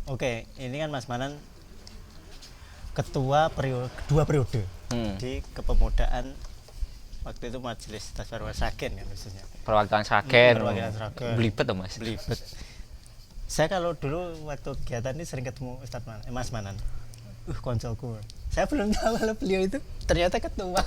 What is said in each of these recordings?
Oke, ini kan Mas Manan ketua dua periode di kepemudaan waktu itu Majelis Tasawwur Sragen kan khususnya. Perwakilan Sragen. Perwakilan Sragen. Belibet tuh Mas. Belibet. Saya kalau dulu waktu kegiatan ini sering ketemu Mas Manan. Koncoku. Saya belum tahu kalau beliau itu ternyata ketua.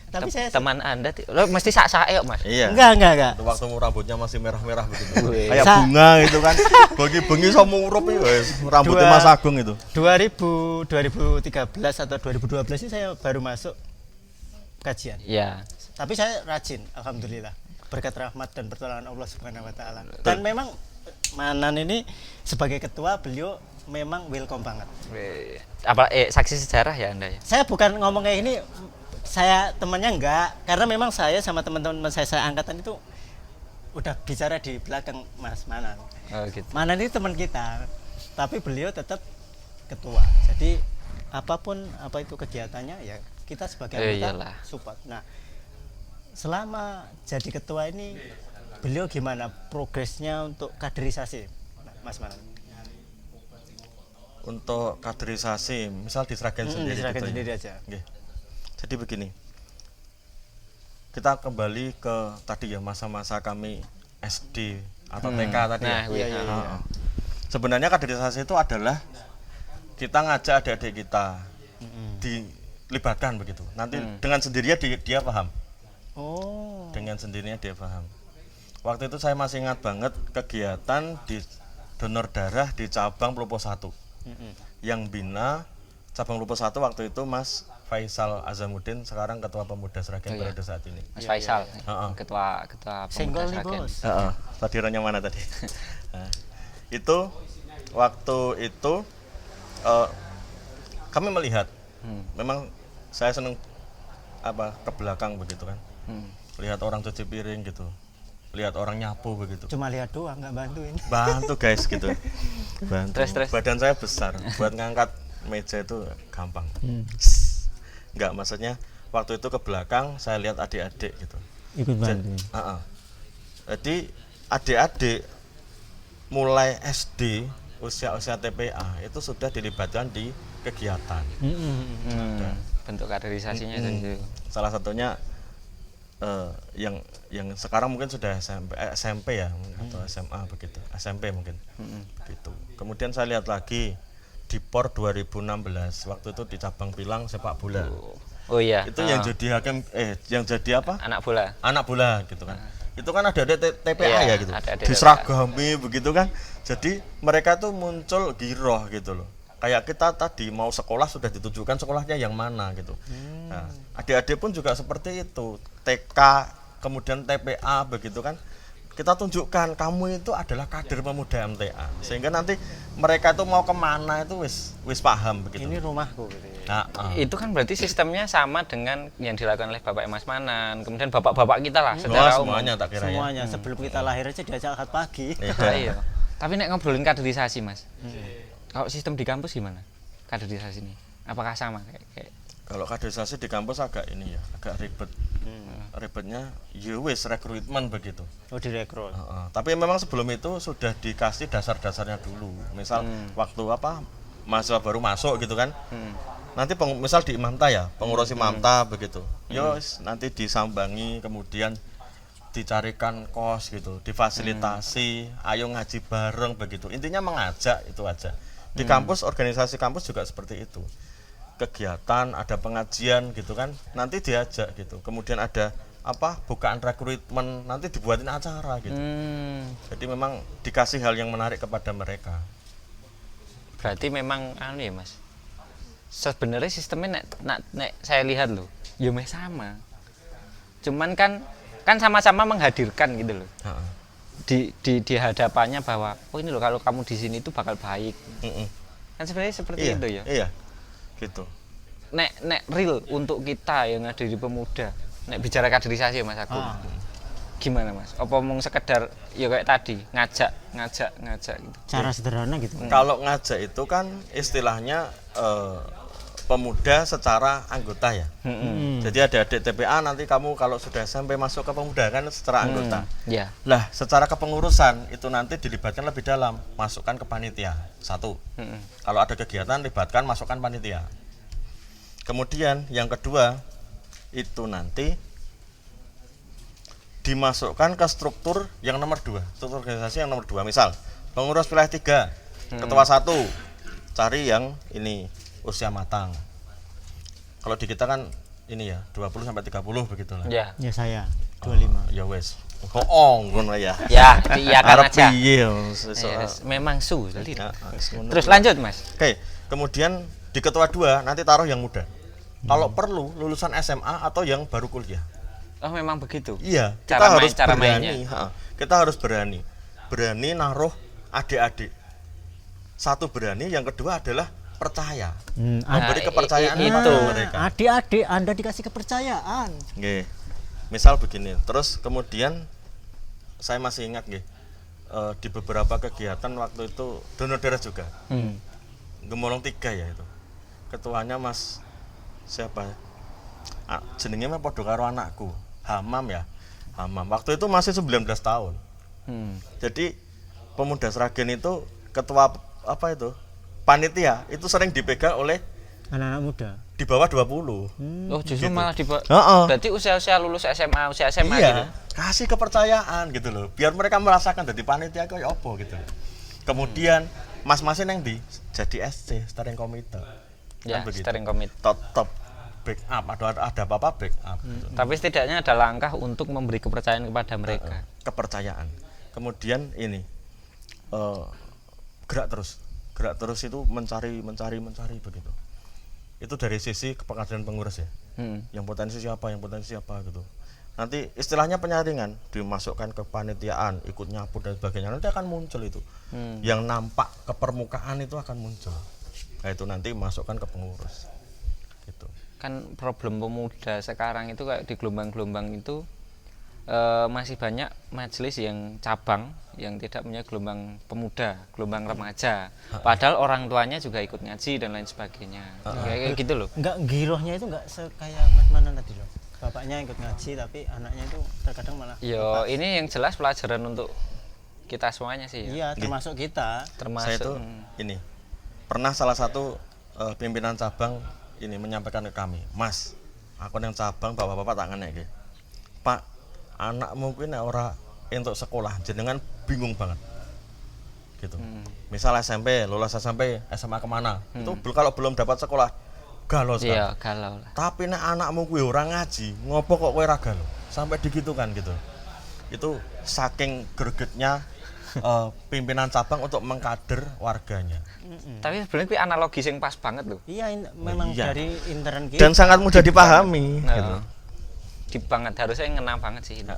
Tapi saya teman Anda lo mesti sak-sak kok Mas. Iya. Enggak. Itu waktu rambutnya masih merah-merah begitu. Wih. Kayak bunga gitu kan. Bengi-bengi sama ngurup itu rambutnya Mas Agung itu. 2013 atau 2012 ini saya baru masuk kajian. Iya. Tapi saya rajin, alhamdulillah. Berkat rahmat dan pertolongan Allah Subhanahu wa taala. Dan memang Manan ini sebagai ketua beliau memang welcome banget. Apa saksi sejarah ya Anda ya? Saya bukan ngomong kayak ini saya temannya enggak, karena memang saya sama teman-teman saya angkatan itu udah bicara di belakang Mas Manan. Oh gitu. Manan ini teman kita, tapi beliau tetap ketua. Jadi apapun apa itu kegiatannya ya kita sebagai anggota support. Nah, selama jadi ketua ini beliau gimana progresnya untuk kaderisasi, Mas Manan? Untuk kaderisasi, misal di Sragen sendiri. Di Sragen gitu sendiri ya. aja. Oke. Jadi begini, kita kembali ke tadi ya masa-masa kami SD atau TK tadi ya. Iya. Sebenarnya kaderisasi itu adalah kita ngajak adik-adik kita dilibatkan begitu. Nanti dengan sendirinya dia paham. Oh. Dengan sendirinya dia paham. Waktu itu saya masih ingat banget kegiatan di donor darah di cabang Pelupo 1. Yang bina cabang Pelupo 1 waktu itu Mas Faisal Azamuddin, sekarang ketua pemuda Sragen periode saat ini. Mas Faisal, ketua Senggol pemuda nih Sragen. bos. Tadirannya mana tadi? Nah, itu waktu itu kami melihat, memang saya seneng ke belakang begitu kan, lihat orang cuci piring gitu, lihat orang nyapu begitu. Cuma lihat doang, nggak bantuin. Bantu guys gitu, bantu. Terus. Badan saya besar, buat ngangkat meja itu gampang. Enggak, maksudnya waktu itu ke belakang saya lihat adik-adik gitu. Ikut bantu. Jadi adik-adik mulai SD usia TPA itu sudah dilibatkan di kegiatan. Bentuk kaderisasinya itu. Salah satunya yang sekarang mungkin sudah SMP ya atau SMA begitu, SMP mungkin begitu. Kemudian saya lihat lagi di POR 2016 waktu itu di cabang Pilang sepak bola. Oh iya. Itu yang jadi hakim yang jadi apa? Anak bola. Anak bola gitu kan. Itu kan ada TPA Iya, ya gitu. Diseragami begitu kan. Jadi mereka tuh muncul giroh gitu loh. Kayak kita tadi mau sekolah sudah ditujukan sekolahnya yang mana gitu. Nah, adik-adik pun juga seperti itu. TK kemudian TPA begitu kan. Kita tunjukkan kamu itu adalah kader pemuda MTA, sehingga nanti mereka tuh mau kemana itu wis paham begitu. Ini rumahku gitu. Itu kan berarti sistemnya sama dengan yang dilakukan oleh Bapak Mas Manan, kemudian bapak-bapak kita lah secara umum. Semuanya tak kira Semuanya sebelum kita lahir aja diajak akad pagi. Iya. Tapi nek ngobrolin kaderisasi Mas, kalau sistem di kampus gimana kaderisasi ini? Apakah sama kayak? Kalau kaderisasi di kampus agak ini ya, agak ribet. Ribetnya wis rekrutmen begitu. Oh, direkrut. Tapi memang sebelum itu sudah dikasih dasar-dasarnya dulu. Misal waktu mahasiswa baru masuk gitu kan. Nanti misal di Imamta ya, pengurus Imamta begitu. Nanti disambangi, kemudian dicarikan kos gitu, difasilitasi, ayo ngaji bareng begitu. Intinya mengajak itu aja. Di kampus, organisasi kampus juga seperti itu. Kegiatan, ada pengajian gitu kan, nanti diajak gitu. Kemudian ada bukaan rekrutmen, nanti dibuatin acara gitu. Jadi memang dikasih hal yang menarik kepada mereka. Berarti memang ya Mas, sebenarnya sistemnya nek saya lihat loh, ya sama. Cuman kan sama-sama menghadirkan gitu loh. Di hadapannya bahwa ini loh kalau kamu di sini itu bakal baik. Kan sebenarnya seperti itu ya. Iya. Gitu. Nek real untuk kita yang ada di pemuda, nek bicara kaderisasi Mas Agung. Gimana Mas? Apa mau sekedar ya kayak tadi ngajak gitu. Cara sederhana gitu. Kalau ngajak itu kan istilahnya pemuda secara anggota ya. Jadi adik-adik TPA nanti kamu kalau sudah sampai masuk ke pemuda kan secara anggota. Ya. Lah secara kepengurusan itu nanti dilibatkan lebih dalam, masukkan ke panitia. Satu. Kalau ada kegiatan libatkan masukkan panitia. Kemudian yang kedua itu nanti dimasukkan ke struktur yang nomor 2, struktur organisasi yang nomor 2. Misal pengurus wilayah 3, ketua 1, cari yang ini usia matang. Kalau di kita kan ini ya 20 sampai 30 begitulah. Ya. Ya saya 25. Ya wes. Ngono ya. Ya, diiyakan aja. Piye Yes, memang sulit. Ya, Terus lanjut, Mas. Oke, kemudian di ketua 2 nanti taruh yang muda. Kalau perlu lulusan SMA atau yang baru kuliah. Oh, memang begitu. Iya, Cara kita harus cara berani. mainnya. Kita harus berani. Berani naruh adik-adik. Satu berani, yang kedua adalah percaya. Memberi kepercayaan itu. kepada mereka. Adik-adik Anda dikasih kepercayaan. Nggih. Misal begini, terus kemudian saya masih ingat nggih, di beberapa kegiatan waktu itu donor darah juga. Gemolong 3 ya itu. Ketuanya Mas siapa? Jenenge mah padha karo anakku. Hamam ya. Hamam. Waktu itu masih 19 tahun. Jadi pemuda Sragen itu ketua apa itu? Panitia itu sering dipegang oleh Anak-anak muda. di bawah 20. Oh, justru Gitu. malah Heeh. berarti usia-usia lulus SMA, usia SMA Iya, gitu. kasih kepercayaan gitu loh. Biar mereka merasakan jadi panitia kayak apa gitu. Kemudian mas-masnya yang jadi SC, steering committee. Ya, Kan begitu. steering committee. Tetap backup, ada apa-apa backup. Gitu. Tapi setidaknya ada langkah untuk memberi kepercayaan kepada mereka. Kepercayaan. Kemudian ini gerak terus itu mencari begitu. Itu dari sisi kepekadran pengurus ya. Yang potensi siapa gitu. Nanti istilahnya penyaringan, dimasukkan ke panitiaan, ikut nyapu dan sebagainya. Nanti akan muncul itu. Yang nampak ke permukaan itu akan muncul. Nah, itu nanti masukkan ke pengurus. Gitu. Kan problem pemuda sekarang itu kayak di gelombang-gelombang itu masih banyak majelis yang cabang yang tidak punya gelombang pemuda, gelombang remaja. Padahal orang tuanya juga ikut ngaji dan lain sebagainya. Kayak gitu loh. Enggak, girohnya itu enggak kayak Mas Manan tadi loh. Bapaknya ikut ngaji tapi anaknya itu terkadang malah Yo, ini yang jelas pelajaran untuk kita semuanya sih. iya, termasuk kita. Saya itu ini pernah salah satu pimpinan cabang ini menyampaikan ke kami, Mas, aku yang cabang bapak-bapak tak ngenek, Pak, anak mungkin ora untuk sekolah jenengan bingung banget gitu. Misal SMP, lulus SMP, SMA kemana itu kalau belum dapat sekolah galau sekali. Iya, galau lah. Tapi nek anakmu kuwi ora ngaji, ngopo kok kowe ra galau? Sampai digitukan gitu. Itu saking gregetnya pimpinan cabang untuk mengkader warganya. Tapi sebenarnya kuwi analogi yang pas banget loh. Iya, memang Iya. dari intern kita. Dan sangat mudah dipahami gitu. Deep banget, harusnya ngena banget sih itu.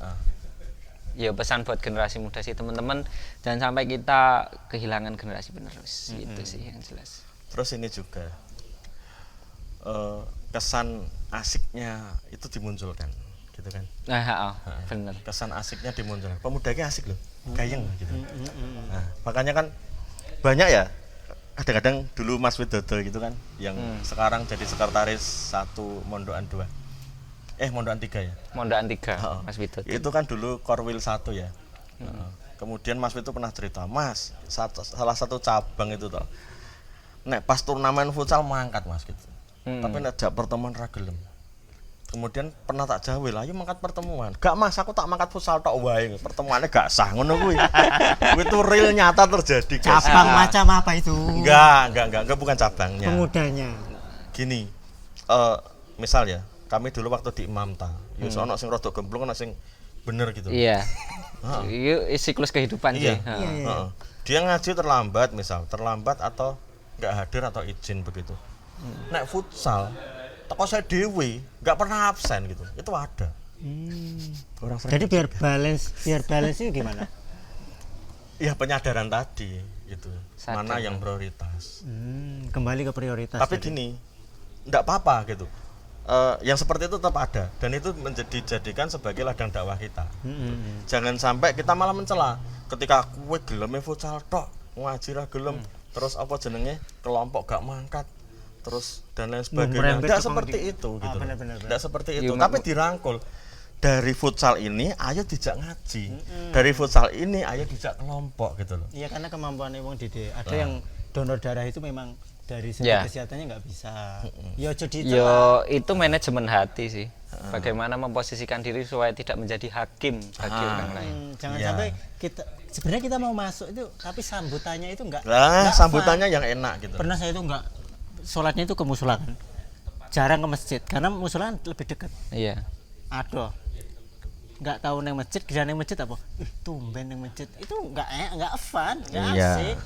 Ya pesan buat generasi muda sih teman-teman, jangan sampai kita kehilangan generasi penerus. Itu sih yang jelas. Terus ini juga kesan asiknya itu dimunculkan gitu kan. Bener. Kesan asiknya dimunculkan. Pemuda ini asik loh, gayeng gitu. Nah, makanya kan banyak ya kadang-kadang dulu Mas Widodo gitu kan yang sekarang jadi sekretaris 1 Mondokan 2. Mondokan 3 ya. Mondokan 3, Mas Widodo. Itu kan dulu Korwil 1 ya. Kemudian Mas Widodo pernah cerita, Mas, salah satu cabang itu toh. Nek pas turnamen futsal mangkat Mas gitu. Tapi nek jak pertemuan ra gelem. Kemudian pernah tak jawel, ayo mangkat pertemuan. Gak Mas, aku tak mangkat futsal tok wae. Pertemuannya gak sah ngono kuwi. Kuwi itu real nyata terjadi, guys. Cabang macam apa itu? Enggak, bukan cabangnya. Pemudanya. Gini, misal ya, kami dulu waktu di Imamta, ya ono sing rada gemblung, ono sing bener gitu. Iya. Itu siklus kehidupan sih. Iya. Dia ngaji terlambat atau nggak hadir atau izin begitu. Nek futsal, toko saya dewi, nggak pernah absen gitu. Itu ada. Jadi biar balance itu gimana? Iya penyadaran tadi gitu. Sadar. Mana yang prioritas. Kembali ke prioritas. Tapi gini, nggak apa-apa gitu. Yang seperti itu tetap ada dan itu dijadikan sebagai ladang dakwah kita. Jangan sampai kita malah mencela ketika kue geleme futsal tok ngaji ra gelem terus apa jenenge kelompok gak mangkat terus dan lain sebagainya. Tidak seperti itu gitu. Benar. Tidak seperti itu, tapi dirangkul. Dari futsal ini ayo dijak ngaji. Dari futsal ini ayo dijak kelompok gitu loh. Iya, karena kemampuan wong Dede. Ada yang donor darah itu memang dari segi kesehatannya nggak bisa. Yo itu manajemen hati sih. Bagaimana memposisikan diri supaya tidak menjadi hakim bagi orang lain. Jangan sampai kita sebenarnya kita mau masuk itu tapi sambutannya itu enggak sambutannya yang enak gitu. Pernah saya itu enggak sholatnya itu ke musola kan. Jarang ke masjid karena musola lebih dekat. Iya. Aduh. Enggak tahu neng masjid, kira neng masjid apa? Tumben neng masjid. Itu enggak fun, enggak asik.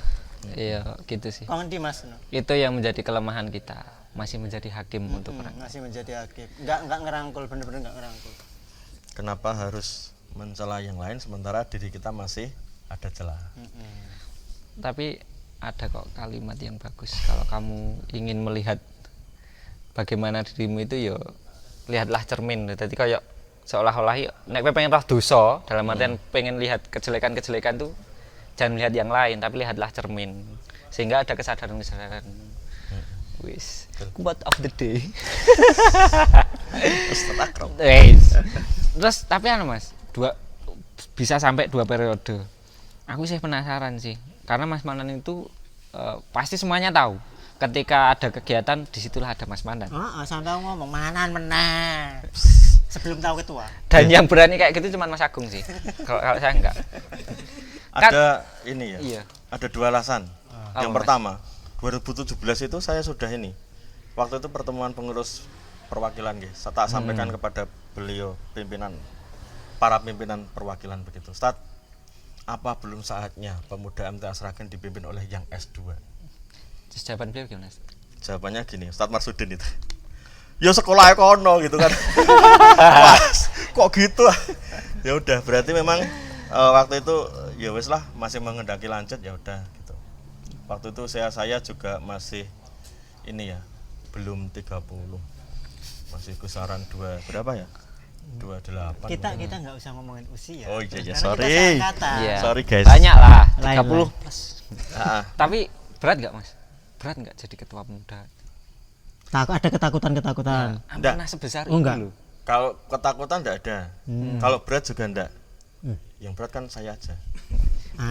Iya, gitu sih. Kok ngendi Mas? Itu yang menjadi kelemahan kita. Masih menjadi hakim untuk orang. Masih menjadi hakim. Enggak ngerangkul, bener-bener enggak ngerangkul. Kenapa harus mencela yang lain sementara diri kita masih ada celah? Tapi ada kok kalimat yang bagus. Kalau kamu ingin melihat bagaimana dirimu itu, yo lihatlah cermin. Jadi kayak seolah-olah nek pengen roh dosa, dalam artian pengen lihat kejelekan-kejelekan tuh jangan lihat yang lain, tapi lihatlah cermin. Sehingga ada kesadaran-kesadaran. Wis, quote of the day. Terus tapi Mas, bisa sampai 2 periode. Aku sih penasaran sih, karena Mas Manan itu pasti semuanya tahu. Ketika ada kegiatan, disitulah ada Mas Manan. Sampai ngomong Manan menang. Sebelum tahu ketua. Dan yang berani kayak gitu cuma Mas Agung sih. Kalau saya enggak. Ada ini ya. Iya. Ada 2 alasan. Yang Mas? pertama, 2017 itu saya sudah ini. Waktu itu pertemuan pengurus perwakilan guys. Saya tak sampaikan kepada beliau para pimpinan perwakilan begitu. Ustaz, apa belum saatnya pemuda MTA Sragen dipimpin oleh yang S2? Terus jawaban beliau gimana? Jawabannya gini, Ustaz Marsudin itu. Ya sekolah kono gitu kan. Mas, kok gitu? Ya udah, berarti memang waktu itu ya wes lah masih mengendaki lanjut ya udah gitu. Waktu itu saya juga masih ini ya, belum 30. Masih kisaran berapa ya? 28. Kita nggak usah ngomongin usia. Oh iya, sorry. Iya. Sorry guys. Banyak lah, 30 Lain. plus. Tapi berat nggak Mas? Berat nggak jadi ketua pemuda? Ada ketakutan. Pernah sebesar itu enggak. loh. Kalau ketakutan enggak ada. Kalau berat juga enggak. Yang berat kan saya aja.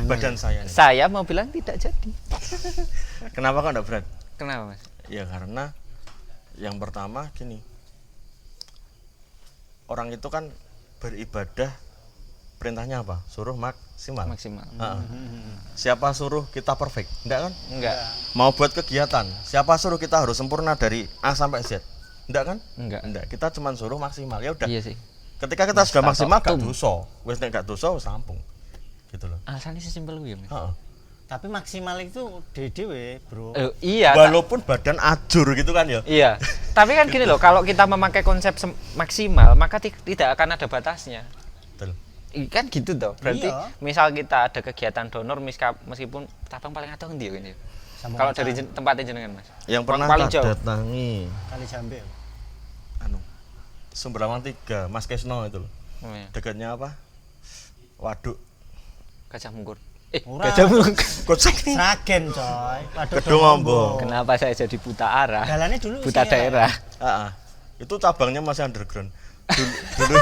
Badan saya nih. Saya mau bilang tidak jadi. Kenapa kok enggak berat? Kenapa Mas? Ya karena yang pertama gini. Orang itu kan beribadah perintahnya apa? Suruh maksimal. Siapa suruh kita perfect? Enggak kan? Enggak. Mau buat kegiatan, siapa suruh kita harus sempurna dari A sampai Z? Enggak kan? Enggak. Kita cuma suruh maksimal. Ya udah. Iya sih. Ketika kita sudah maksimal gak dosa. Wis nek gak dosa wis rampung. Gitu loh. Alasannya sesimpel gue ya Mas. Tapi maksimal itu dewe, Bro. Iya. Walaupun badan ajur gitu kan ya. Iya. Tapi kan gini loh, kalau kita memakai konsep maksimal, maka tidak akan ada batasnya. Betul. Kan gitu toh. Berarti misal kita ada kegiatan donor meskipun cabang paling atau ngendi ya. Kalau dari tempatnya jenengan Mas. Yang pernah paling tak jauh. datangi Kali Jambe. Sumberawang 3, Mas Kesno itu loh. Iya. Dekatnya apa? Waduk Gajah Mungkur. Gajah Mungkur. Sragen coy. Gedung Ombo. Kenapa saya jadi buta arah? Jalannya dulu buta daerah. Itu cabangnya masih underground. Dulu.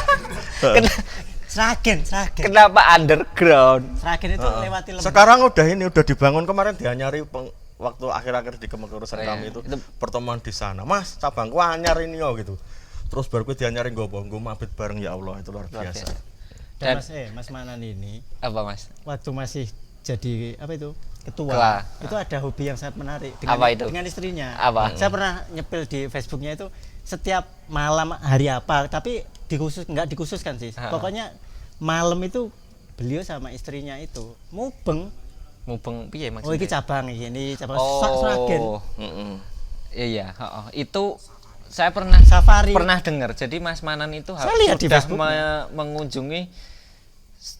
Sragen. Kenapa underground? Sragen itu lewati lembah. Sekarang udah dibangun kemarin dianyari waktu akhir-akhir di kepengurusan kami itu pertemuan di sana. Mas, cabangku anyar ini yo gitu. Terus baru gue dianyari nggo mabit bareng ya Allah, itu luar biasa. Dan Mas Manan ini apa Mas? Waktu masih jadi apa itu? Ketua. Itu ada hobi yang sangat menarik dengan istrinya. Apa? Saya pernah nyepil di Facebooknya itu setiap malam hari apa, tapi nggak dikhususkan sih. Pokoknya malam itu beliau sama istrinya itu mubeng Piye maksudnya? Oh, ini cabang Sragen. Iya, itu saya pernah dengar. Jadi Mas Manan itu sudah mengunjungi,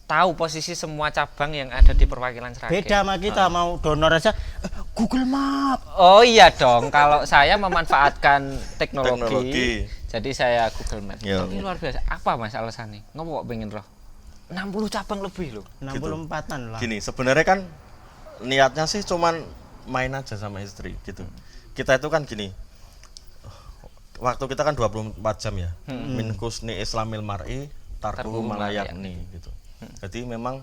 tahu posisi semua cabang yang ada di perwakilan Sragen. Beda sama kita mau donor aja Google Map. Oh iya dong, kalau saya memanfaatkan teknologi. Jadi saya Google Map. Tapi luar biasa. Apa Mas alasannya? Ngopo kok pengen roh? 60 cabang lebih loh. 64-an lah. Gini, sebenarnya kan niatnya sih cuman main aja sama istri gitu. Kita itu kan gini, waktu kita kan 24 jam ya. Min husni islamil mar'i tarku malayakni gitu. Jadi memang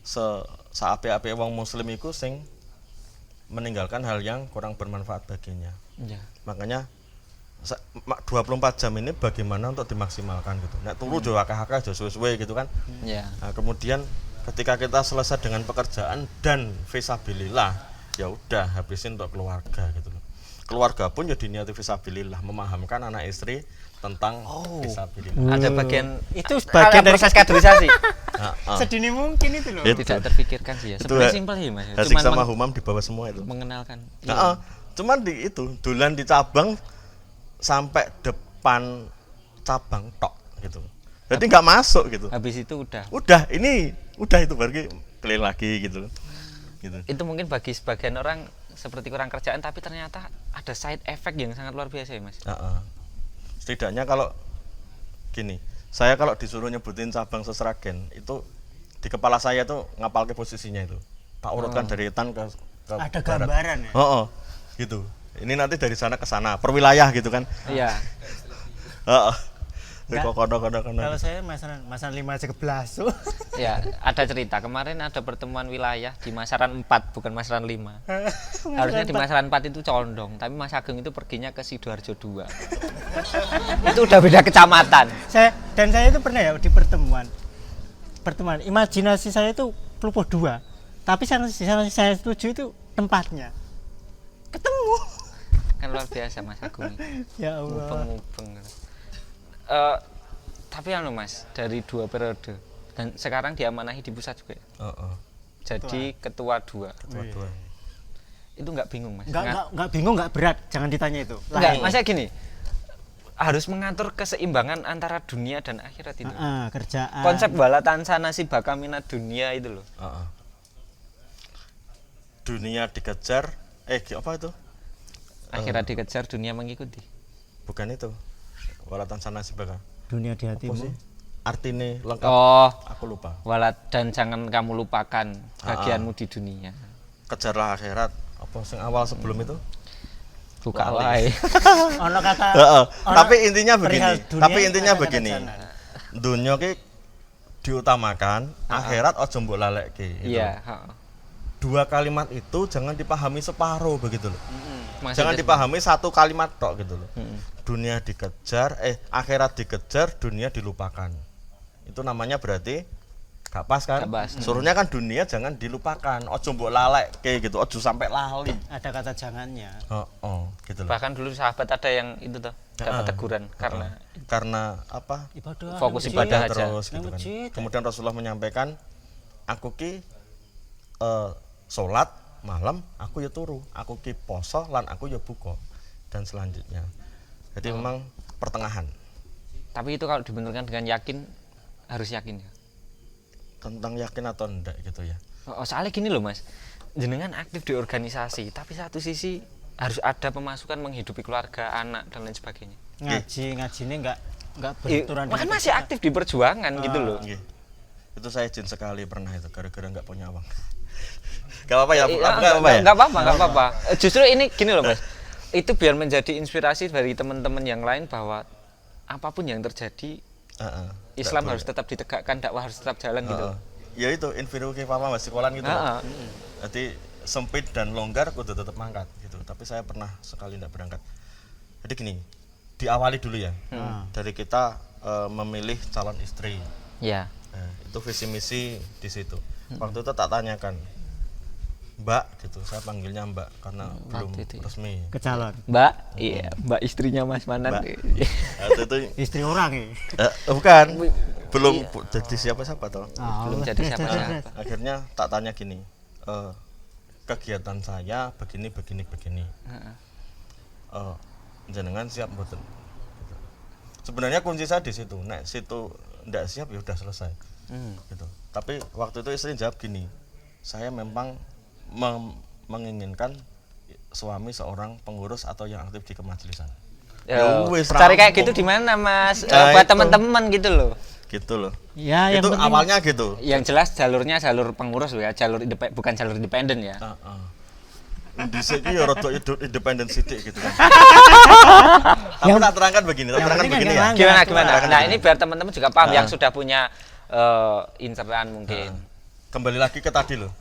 seapi-api wong muslim iku sing meninggalkan hal yang kurang bermanfaat baginya. Ya. Makanya 24 jam ini bagaimana untuk dimaksimalkan gitu. Nek turu jo akeh-akeh jo suwe-suwe gitu kan. Ya. Nah, kemudian ketika kita selesai dengan pekerjaan dan fisabilillah, ya udah habisin untuk keluarga gitu loh. Keluarga pun jadi niati fisabilillah, memahamkan anak istri tentang fisabilillah. Ada bagian itu bagian dari proses kaderisasi. sedini mungkin itu loh. Tidak terpikirkan sih ya. Sebenarnya simpel sih Mas. Hasik sama Humam di bawah semua itu. Mengenalkan. Cuman di itu dolan di cabang sampai depan cabang tok gitu. Jadi nggak masuk gitu. Habis itu udah Udah itu baru keliling lagi gitu. Gitu. Itu mungkin bagi sebagian orang seperti kurang kerjaan, tapi ternyata ada side effect yang sangat luar biasa ya Mas. Setidaknya kalau gini, saya kalau disuruh nyebutin cabang Sesragen itu di kepala saya tuh ngapal ke posisinya itu. Tak urutkan dari Etan ke ada barat. Gambaran ya. Gitu. Ini nanti dari sana ke sana, per wilayah gitu kan. Iya. Kalau saya masaran 5 aja keblas. Ya, ada cerita kemarin ada pertemuan wilayah di Masaran 4 bukan Masaran 5. Harusnya di Masaran 4 itu condong, tapi Mas Ageng itu perginya ke Sidoarjo 2. Itu udah beda kecamatan. Saya itu pernah ya di pertemuan. Imajinasi saya itu Plupuh 2. Tapi yang saya setuju itu tempatnya. Ketemu. Kan luar biasa Mas Agung. Ya Allah. Mubeng. Tapi Mas, dari 2 periode dan sekarang diamanahi di pusat juga ya? Jadi ketua 2. Itu nggak bingung Mas? Nggak bingung, nggak berat, jangan ditanya itu. Nggak, maksudnya gini, harus mengatur keseimbangan antara dunia dan akhirat itu. Kerjaan. Konsep wala tansa nasibaka minad dunia itu loh. Dunia dikejar, apa itu? Akhirat dikejar, dunia mengikuti. Bukan itu. Walatan sana sibaka. Dunia di hatimu. Artinya lengkap. Aku lupa. Dan jangan kamu lupakan bagianmu di dunia. Kejarlah akhirat. Apa yang awal sebelum itu? Buka wae. Ono kata. Tapi intinya begini. Dunia ki diutamakan, akhirat ojo mbok lalekke. Iya. 2 kalimat itu jangan dipahami separuh begitu loh. Jangan dipahami 1 kalimat tok gitu loh. Dunia dikejar, akhirat dikejar, dunia dilupakan. Itu namanya berarti gak pas kan? Suruhnya kan dunia jangan dilupakan, ojo mbok lalek kayak gitu, ojo sampai lali. Ada kata jangannya. Gitu loh. Bahkan dulu sahabat ada yang itu tuh dapat teguran karena apa? Ibadah. Fokus ibadah aja. Terus gitu kan. Kemudian Rasulullah menyampaikan, aku ki sholat malam, aku ya turu, aku ki poso lan aku ya buka dan selanjutnya. Jadi memang pertengahan. Tapi itu kalau dibenturkan dengan yakin, harus yakin ya. Tentang yakin atau enggak gitu ya. Soalnya gini loh Mas, jenengan aktif di organisasi, tapi satu sisi harus ada pemasukan menghidupi keluarga, anak dan lain sebagainya. Ngajinya enggak beraturan. Kan masih aktif di perjuangan gitu loh. Itu saya izin sekali pernah itu gara-gara enggak punya uang. Gak apa-apa ya. Gak apa-apa. Justru ini gini loh Mas. Itu biar menjadi inspirasi dari teman-teman yang lain bahwa apapun yang terjadi, Islam harus tetap ditegakkan, dakwah harus tetap jalan gitu. Ya itu infiru kifafah masih sekolah gitu. Jadi sempit dan longgar kudu tetap mangkat gitu. Tapi saya pernah sekali tidak berangkat. Jadi gini, diawali dulu ya. Dari kita memilih calon istri. Ya. Itu visi misi di situ. Waktu itu tak tanyakan, Mbak gitu, saya panggilnya Mbak karena belum resmi. Ke calon. Mbak, iya, Mbak istrinya Mas Manan. Itu istri orang ya? Bukan, belum jadi siapa-siapa toh. Belum jadi siapa-siapa. Akhirnya tak tanya gini, kegiatan saya begini. Jenengan siap mboten? Gitu. Sebenarnya kunci saya di situ. Nek situ ndak siap ya udah selesai. Gitu. Tapi waktu itu istri jawab gini, saya memang menginginkan suami seorang pengurus atau yang aktif di kemajelisan. Cari kayak gitu di mana Mas? Buat teman-teman gitu loh. Gitu loh. Ya, itu awalnya gitu. Yang jelas jalurnya jalur pengurus ya, bukan jalur independen ya. Dhisik iki ya rada independen sithik gitu kan. Tapi tak terangkan begini ya. Gimana? Nah, ini biar teman-teman juga paham yang sudah punya inceran mungkin. Kembali lagi ke tadi loh.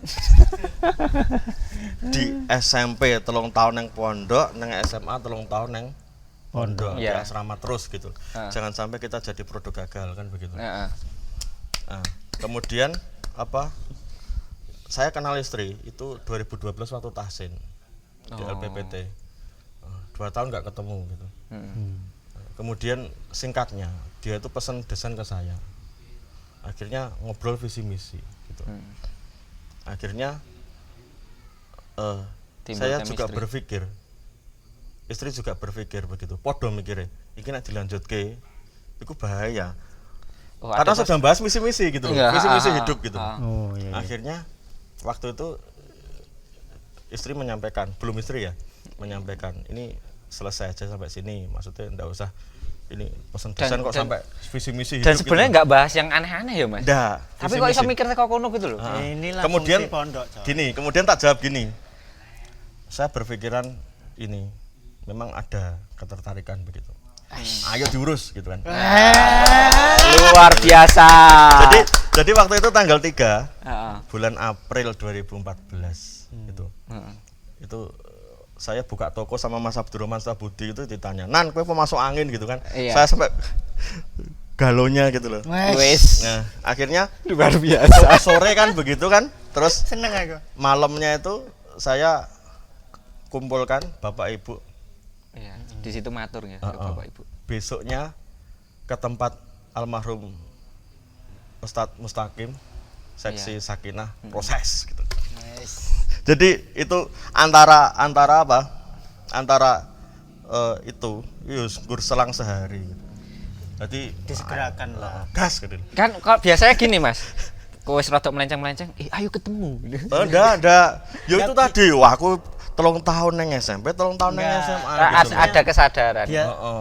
Di SMP 3 tahun yang pondok, nang SMA 3 tahun yang pondok, di asrama terus gitu. Jangan sampai kita jadi produk gagal kan begitu. Nah, kemudian apa? Saya kenal istri itu 2012 waktu tahsin di LPPT. 2 tahun nggak ketemu gitu. Kemudian singkatnya dia itu pesan desain ke saya. Akhirnya ngobrol visi misi gitu. Akhirnya saya juga berpikir, istri juga berpikir begitu. Podo mikirnya, ini nak dilanjutke, itu bahaya. Karena sudah bahas misi-misi gitu, visi-misi hidup gitu. Akhirnya waktu itu istri menyampaikan, belum istri ya, menyampaikan ini selesai aja sampai sini, maksudnya enggak usah ini pesan desain kok sampai visi misi hidup. Dan sebenarnya enggak bahas yang aneh-aneh ya, Mas. Enggak. Tapi kok bisa mikir teko kono gitu loh. Inilah kemudian pondok, gini, kemudian tak jawab gini. Saya berpikiran ini memang ada ketertarikan begitu. Ayo diurus gitu kan. Luar biasa. Jadi waktu itu tanggal 3 bulan April 2014 gitu. Itu saya buka toko sama Mas Abdurrahman Stabudi itu ditanya, "Nan, kowe pemasok angin?" gitu kan. Saya sampai galonya gitu loh. Wes. Nah, akhirnya luar biasa. Sore kan begitu kan. Terus seneng aku. Malamnya itu saya kumpulkan Bapak Ibu. Iya, di situ matur ya Bapak Ibu. Besoknya ke tempat almarhum Ustadz Mustaqim, seksi Sakinah, proses gitu. Jadi itu antara apa? Antara itu selang sehari gitu. Jadi disegerakan lah. Gas gitu. Kan kok biasanya gini, Mas. Kowe wis rada melenceng-melenceng, ayo ketemu. Enggak. Ya itu tadi, wah aku 3 tahun neng SMP, 3 tahun neng SMA. Ada kesadaran.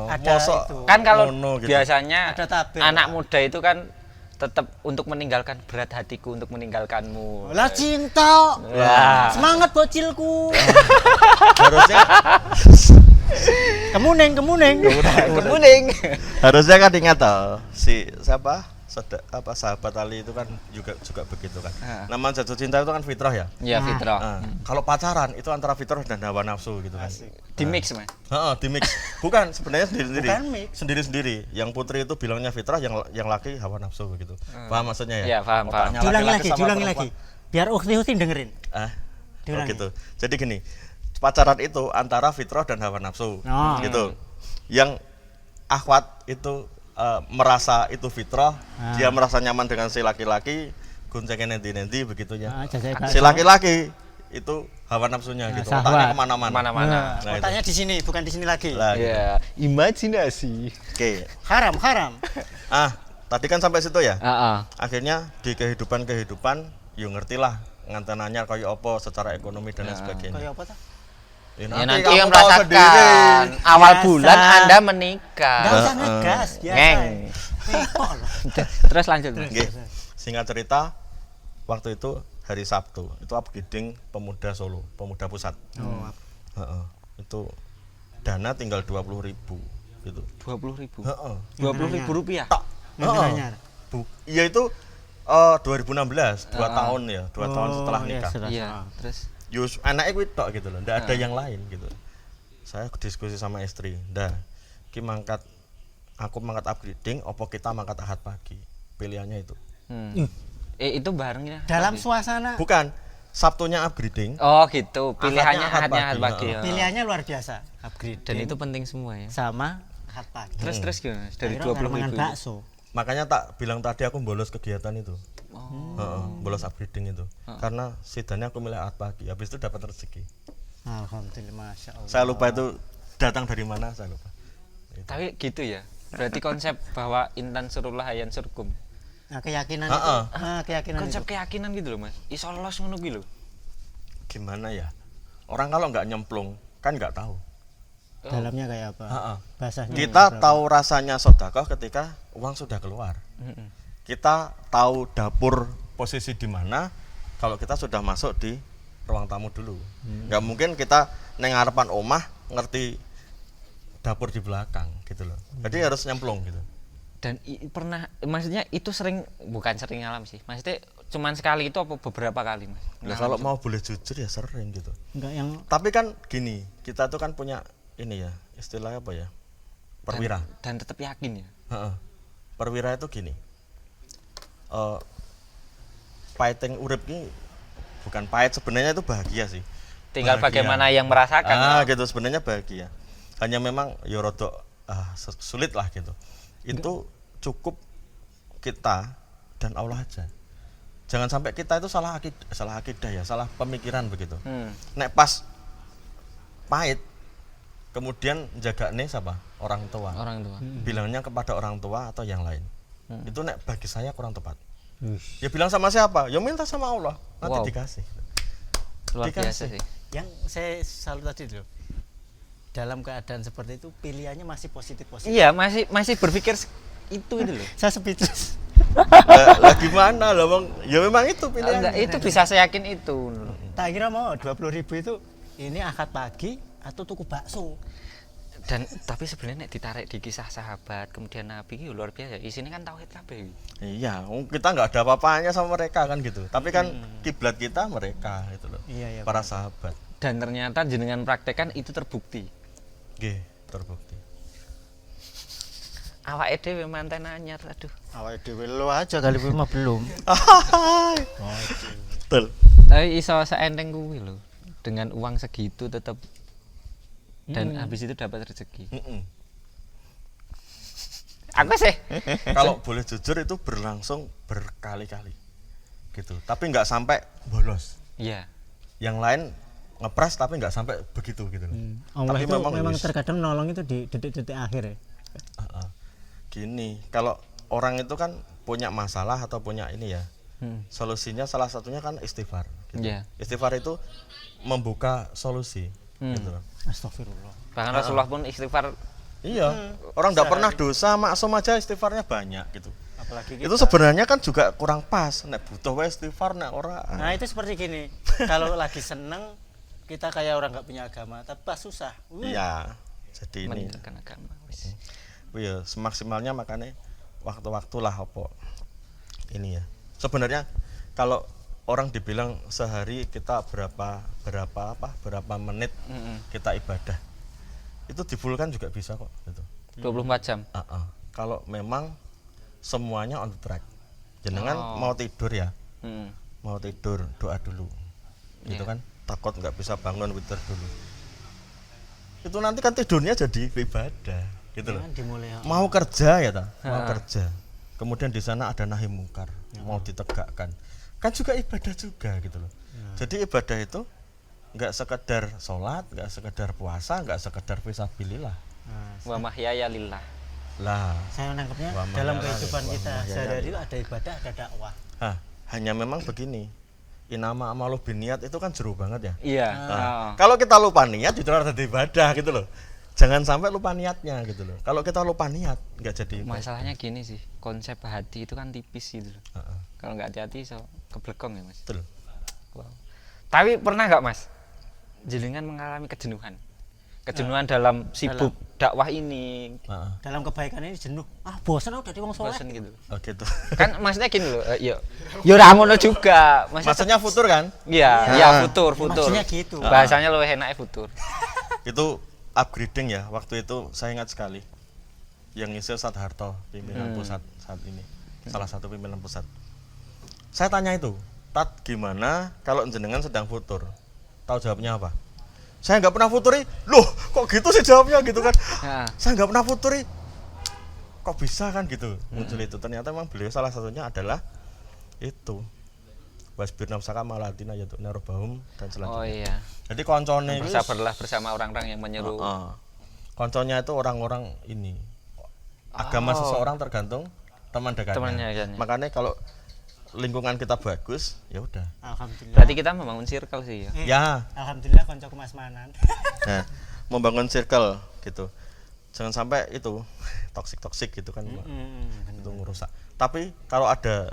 Ada itu. Kan kalau gitu. Biasanya ada tabir, anak muda itu kan tetap untuk meninggalkan berat hatiku untuk meninggalkanmu. Lah cinta. Semangat bocilku. Harusnya kemuning. Harusnya kan ingat si siapa? Sahabat Ali itu kan juga begitu kan. Nama jatuh cinta itu kan fitrah ya? Iya, fitrah. Kalau pacaran itu antara fitrah dan hawa nafsu gitu kan. Di mix, Mas. Di mix. Bukan, sebenarnya sendiri-sendiri. Bukan mix. Sendiri-sendiri. Yang putri itu bilangnya fitrah, yang laki hawa nafsu begitu. Paham maksudnya ya? Iya, paham. Diulangi lagi. Biar ukti-ukti dengerin. Gitu. Jadi gini, pacaran itu antara fitrah dan hawa nafsu. Gitu. Yang akhwat itu merasa itu fitrah, dia merasa nyaman dengan si laki-laki, goncengnya nanti begitu ya. Si laki-laki itu hawa nafsunya gitu, otaknya kemana-mana. Otaknya di sini, bukan di sini lagi. Iya, imajinasi. Oke. Haram. Tadi kan sampai situ ya. Akhirnya di kehidupan, yo ngertilah ngantenannya kayak apa secara ekonomi dan lain sebagainya. Kayak apa tuh? Ya nanti yang merasakan awal bulan Anda menikah. Enggak usah ngegas, biasa. Terus lanjut. Singkat cerita, waktu itu hari Sabtu, itu upgrading Pemuda Solo, Pemuda Pusat. Itu dana tinggal 20.000 gitu. 20.000. 20.000 rupiah. Iya itu 2016, 2 tahun ya, 2 tahun setelah nikah. Iya, terus Yus, anaknya gue tok gitu loh, ndak ada yang lain gitu. Saya diskusi sama istri, aku mangkat upgrading, opo kita mangkat ahad pagi, pilihannya itu. Itu bareng ya? Dalam suasana. Bukan, Sabtunya upgrading. Oh gitu, pilihannya ahad pagi. Pilihannya luar biasa, upgrading. Dan itu penting semua ya. Sama ahad pagi. Terus gimana? Dari 20.000 bakso. Makanya tak bilang tadi aku bolos kegiatan itu. Bolos upgrading itu. Karena sidangnya aku milih ahad pagi, habis itu dapat rezeki. Alhamdulillah, Masya Allah. Saya lupa itu datang dari mana, saya lupa. Tapi gitu ya. Berarti konsep bahwa intan surullah ayan surkum. Nah, keyakinan itu. Keyakinan konsep itu. Keyakinan gitu loh, Mas. Iso los ngono kuwi lho. Gimana ya? Orang kalau nggak nyemplung kan nggak tahu. Dalamnya kayak apa? Bahasanya. Kita tahu rasanya sedekah ketika uang sudah keluar. Kita tahu dapur posisi di mana kalau kita sudah masuk di ruang tamu dulu. Nggak mungkin kita neng ngarepan omah ngerti dapur di belakang gitu loh. Jadi harus nyemplung gitu. Dan pernah, maksudnya itu bukan sering ngalam sih, maksudnya cuman sekali itu apa beberapa kali mas? Nah, kalau mau boleh jujur ya sering gitu. Enggak yang Tapi kan gini, kita tuh kan punya ini ya, istilahnya apa ya, perwira. Dan tetap yakin ya. Heeh. Perwira itu gini, pahiting urip ini bukan pahit, sebenarnya itu bahagia sih. Tinggal Bahagia. bagaimana yang merasakan. Gitu sebenarnya bahagia. Hanya memang ya rodok sulit lah gitu. Itu cukup kita dan Allah aja. Jangan sampai kita itu salah akidah ya, salah pemikiran begitu. Nek pas pahit, kemudian jaga nih siapa? Orang tua. Bilangnya kepada orang tua atau yang lain. Itu nek bagi saya kurang tepat. Ya bilang sama siapa? Ya minta sama Allah, nanti dikasih. Luar biasa sih. Yang saya salut tadi loh. Dalam keadaan seperti itu pilihannya masih positif. Iya, masih berpikir itu loh. Saya speechless. Lah gimana lah Bang? Ya memang itu pilihan. Itu bisa saya yakin itu. Tak kira mau 20.000 itu ini akad pagi atau tuku bakso. Dan tapi sebenarnya ditarik di kisah sahabat kemudian Nabi itu luar biasa. Isinya kan tauhid kabeh. Iya, kita nggak ada apa-apanya sama mereka kan gitu. Tapi kan kiblat kita mereka gitu loh. Iya, para sahabat. Dan ternyata jenengan praktekkan itu terbukti. Nggih, terbukti. Awake dhewe manten anyar, aduh. Awake dhewe lo aja kali mah belum. Betul. Tapi iso seenteng kuwi lho. Dengan uang segitu tetap dan habis itu dapat rezeki. Aku sih. Kalau boleh jujur itu berlangsung berkali-kali. Gitu. Tapi nggak sampai bolos. Iya. Yang lain ngepres tapi nggak sampai begitu gitu. Allah Tapi itu memang wis. terkadang nolong itu di detik-detik akhir ya. Gini, kalau orang itu kan punya masalah atau punya ini ya, solusinya salah satunya kan istighfar. Gitu. Iya. Istighfar itu membuka solusi. Gitu. Astagfirullah. Bahkan Rasulullah pun istighfar. Iya, orang nggak pernah dosa, maksum aja istighfarnya banyak gitu. Apalagi Itu sebenarnya kan juga kurang pas. Nek butuh wae istighfar, nek ora. Nah itu seperti gini, kalau lagi seneng kita kayak orang nggak punya agama, tapi pas susah. Iya, jadi ini. Meninggalkan agama. Ya semaksimalnya makanya waktu-waktu lah apa ini ya. Sebenarnya kalau orang dibilang sehari kita berapa menit kita ibadah, itu di full kan juga bisa kok gitu. 24 jam. Kalau memang semuanya on the track. Jenengan mau tidur ya, mau tidur doa dulu, gitu kan. Takut nggak bisa bangun witir dulu. Itu nanti kan tidurnya jadi ibadah, gitu loh. Mau kerja ya ta, mau kerja. Kemudian di sana ada nahi mungkar, mau ditegakkan, kan juga ibadah juga gitu loh. Jadi ibadah itu nggak sekedar sholat, nggak sekedar puasa, nggak sekedar fisabilillah. Wa mahyaya lillah. Lah, saya nangkepnya dalam kehidupan kita sehari-hari ada ibadah, ada dakwah. Hanya memang begini. Inama amalu biniat itu kan jeru banget ya. Iya. Kalau kita lupa niat justru ada ibadah gitu loh. Jangan sampai lupa niatnya gitu loh. Kalau kita lupa niat nggak jadi ibadah. Masalahnya gini sih, konsep hati itu kan tipis gitu loh. Kalau nggak hati-hati so keblekong ya mas. Betul. Wow. Tapi pernah nggak mas, jenengan mengalami kejenuhan? Kejenuhan dalam sibuk dakwah ini. Dalam kebaikan ini jenuh. Bosan udah di wong soleh. Bosan gitu. Oh gitu. Kan maksudnya gini loh, ya ora ngono juga. Maksudnya futur kan? Iya, futur. Maksudnya gitu. Bahasanya lebih enak futur. Itu upgrading ya. Waktu itu saya ingat sekali. Yang ngisi Ustadz Harto, pimpinan pusat saat ini. Salah satu pimpinan pusat. Saya tanya itu, Tat gimana kalau jenengan sedang futur? Tahu jawabnya apa? Saya nggak pernah futuri. Loh, kok gitu sih jawabnya gitu kan? Saya nggak pernah futuri. Kok bisa kan gitu? Muncul itu. Ternyata memang beliau salah satunya adalah itu. Wasbir nafsaka malatina yaitu narobahum dan selanjutnya. Oh iya. Jadi koncone bersabarlah bersama orang-orang yang menyeru. Konconya itu orang-orang ini. Agama seseorang tergantung teman dekatnya. Makanya kalau lingkungan kita bagus, ya udah. Alhamdulillah. Berarti kita membangun circle sih ya. Ya. Alhamdulillah koncoku Mas Manan. Nah, membangun circle gitu. Jangan sampai itu toksik gitu kan. Itu ngerusak. Tapi kalau ada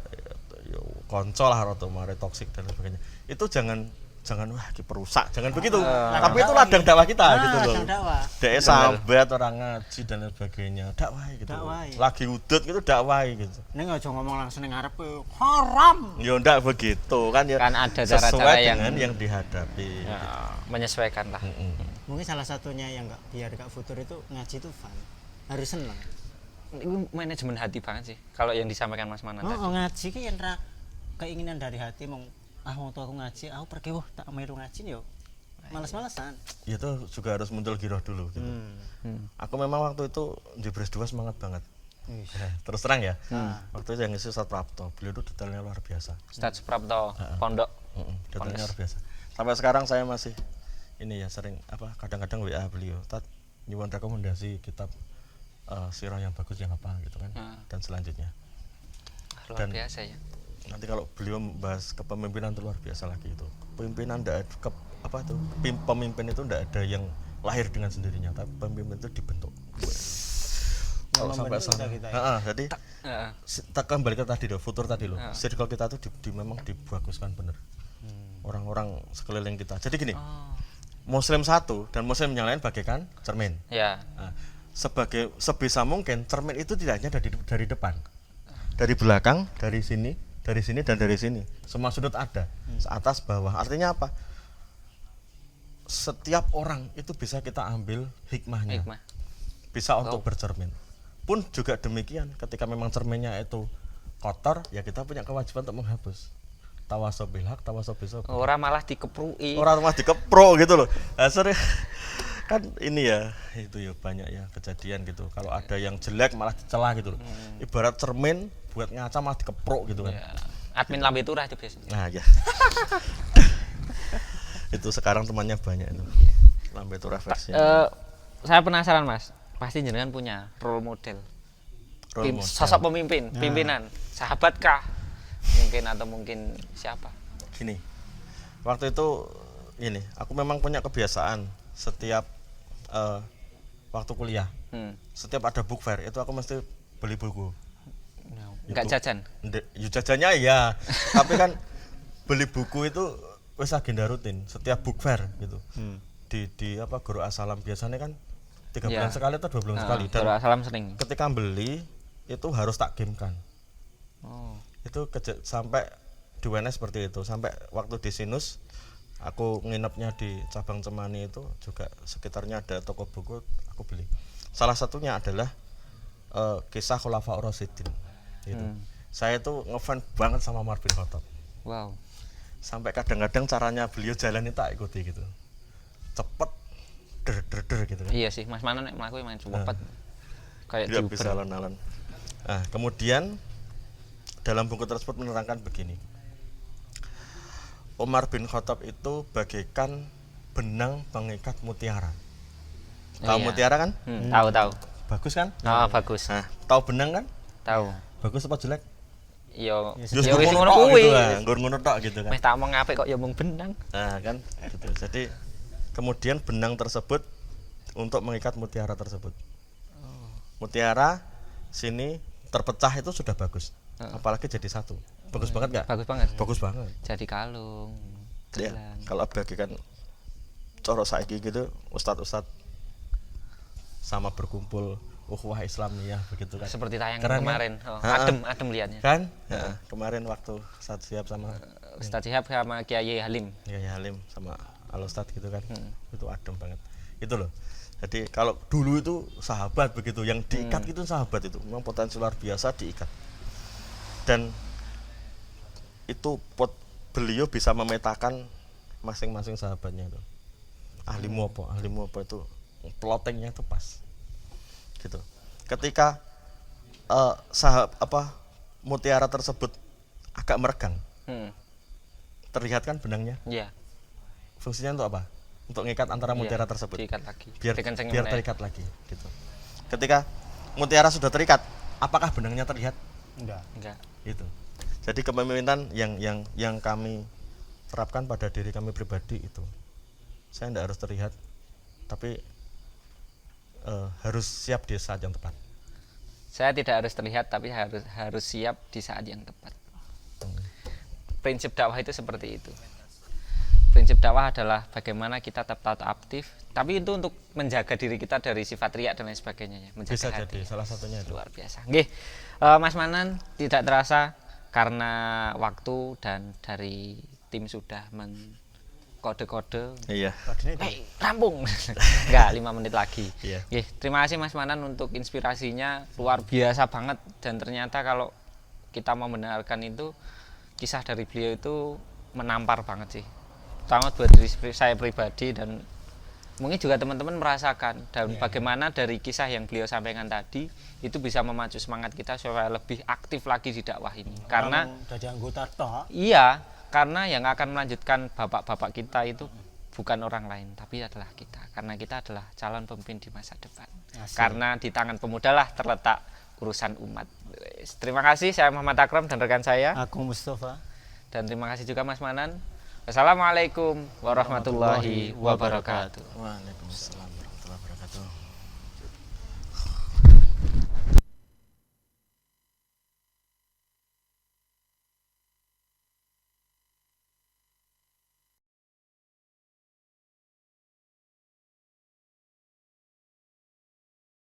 konco lah atau mare toksik dan sebagainya, itu jangan jangan wah ki perusak, jangan begitu. Tapi itu ladang dakwah kita gitu loh. Ladang dakwah. Dek sambat orang ngaji dan lain sebagainya. Dakwah gitu. Dakwah. Lagi udut gitu dakwah gitu. Ning aja ngomong langsung ning ngarep haram. Ya ndak begitu kan ya. Kan ada sesuai cara-cara dengan yang dihadapi. Ya, menyesuaikan lah. Mungkin salah satunya yang biar gak futur itu ngaji itu fun. Harus seneng. Itu manajemen hati banget sih kalau yang disampaikan Mas Manan tadi. Ngaji ki yen ra keinginan dari hati mong wong tua aku ngaji, aku pergi tak melu ngaji yo. Males-malesan. Ya itu juga harus muncul giroh dulu gitu. Aku memang waktu itu di Bres 2 semangat banget. Terus terang ya. Waktu itu yang ngisi Ustaz Prapto, beliau itu detailnya luar biasa. Ustaz Prapto pondok. Detailnya luar biasa. Sampai sekarang saya masih ini ya sering kadang-kadang WA beliau, "Tat, nyuwun rekomendasi kitab sirah yang bagus yang apa gitu kan." Dan selanjutnya. Luar biasa ya. Nanti kalau beliau membahas kepemimpinan itu luar biasa lagi itu. Pemimpinan pemimpin itu enggak ada yang lahir dengan sendirinya, tapi pemimpin itu dibentuk. Kalau sampai sana. Jadi tak kembali ke tadi loh, futur tadi loh. Circle kita tuh memang dibaguskan bener. Orang-orang sekeliling kita. Jadi gini. Muslim satu dan muslim yang lain bagaikan cermin. Ya. Nah, sebisa mungkin cermin itu tidak hanya dari depan. Dari belakang, dari sini dan dari sini. Semua sudut ada. Atas bawah. Artinya apa? Setiap orang itu bisa kita ambil hikmahnya. Bisa untuk bercermin. Pun juga demikian, ketika memang cerminnya itu kotor, ya kita punya kewajiban untuk menghapus. Tawasob bil haq, tawasob bis sabr. Orang malah dikeprui. Orang malah dikepro gitu loh. Sering kan ini ya, itu ya banyak ya kejadian gitu. Kalau ada yang jelek malah dicela gitu loh. Ibarat cermin buat ngaca malah dikepro gitu kan. Ya. Admin lambe turah itu biasanya. Nah, ya. Itu sekarang temannya banyak itu. Lambe turah versi. Saya penasaran Mas. Pasti jenengan punya role model. Sosok pemimpin, pimpinan, sahabat kah? Mungkin siapa? Gini. Waktu itu ini, aku memang punya kebiasaan setiap waktu kuliah. Setiap ada book fair itu aku mesti beli buku. Enggak jajan? Jajannya ya. Tapi kan beli buku itu wis agenda rutin setiap book fair gitu. Di Guru Asalam biasanya kan 3 bulan sekali atau 2 bulan sekali. Dan Guru Asalam sering. Ketika beli itu harus tak gamekan. Itu sampai di UNS seperti itu. Sampai waktu di Sinus aku nginepnya di cabang Cemani itu juga sekitarnya ada toko buku, aku beli. Salah satunya adalah kisah Khulafaur Rasyidin. Gitu. Saya itu ngefans banget sama Umar bin Khattab. Wow. Sampai kadang-kadang caranya beliau jalan itu tak ikuti gitu. Cepet, der gitu kan. Iya sih, Mas Manan nek mlaku main cepet. Kayak dia bisa alon-alon. Nah, kemudian dalam buku tersebut menerangkan begini. Umar bin Khattab itu bagaikan benang pengikat mutiara. Tahu mutiara kan? Tahu. Bagus kan? Bagus. Nah, tahu benang kan? Tahu. Bagus apa jelek? Ya wis ngono kuwi. Ngono tok gitu kan. Wis tak omong apik kok ya mung benang. Nah, kan gitu. Jadi kemudian benang tersebut untuk mengikat mutiara tersebut. Mutiara sini terpecah itu sudah bagus. Apalagi jadi satu. Bagus banget enggak? Bagus banget. Bagus banget. Jadi kalung. Ya, kalau bagikan coro saiki gitu, ustad-ustad sama berkumpul ukhuwah Islamiyah begitu kan. Seperti tayangan keren, kemarin. Kan? Adem lihatnya. Kan? Kemarin waktu Ustadz Syihab sama Ustadz Syihab sama Kiai Halim. Kiai Halim sama Al Ustadz gitu kan. Itu adem banget. Itu loh. Jadi kalau dulu itu sahabat begitu, yang diikat itu sahabat itu. Memang potensi luar biasa diikat. Dan itu beliau bisa memetakan masing-masing sahabatnya itu. Ahlimu apa itu plottingnya itu pas. Gitu. Ketika mutiara tersebut agak meregang, terlihat kan benangnya? Iya. Fungsinya untuk apa? Untuk mengikat antara mutiara tersebut. Diikat lagi. Biar terikat lagi. Gitu. Ketika mutiara sudah terikat, apakah benangnya terlihat? Enggak. Itu. Jadi kepemimpinan yang kami terapkan pada diri kami pribadi itu, saya tidak harus terlihat, tapi harus siap di saat yang tepat. Saya tidak harus terlihat, tapi harus siap di saat yang tepat. Prinsip dakwah itu seperti itu. prinsip dakwah adalah bagaimana kita tetap aktif, tapi itu untuk menjaga diri kita dari sifat riak dan lain sebagainya ya. Menjaga Bisa hati. jadi salah satunya itu. Luar biasa. Nggih. Mas Manan, tidak terasa karena waktu dan dari tim sudah kode-kode. Iya. Rampung. Enggak, 5 menit lagi. Iya. Nggih, terima kasih Mas Manan untuk inspirasinya, luar biasa banget, dan ternyata kalau kita mau mendengarkan itu kisah dari beliau itu menampar banget sih. Terutama buat diri saya pribadi dan mungkin juga teman-teman merasakan dan bagaimana dari kisah yang beliau sampaikan tadi itu bisa memacu semangat kita supaya lebih aktif lagi di dakwah ini. Karena dari anggota toh. iya, karena yang akan melanjutkan bapak-bapak kita itu bukan orang lain tapi adalah kita. Karena kita adalah calon pemimpin di masa depan. Asik. Karena di tangan pemuda lah terletak urusan umat. Terima kasih, saya Muhammad Akram dan rekan saya. Aku Mustafa. Dan terima kasih juga Mas Manan. Wassalamualaikum warahmatullahi wabarakatuh. Waalaikumsalam.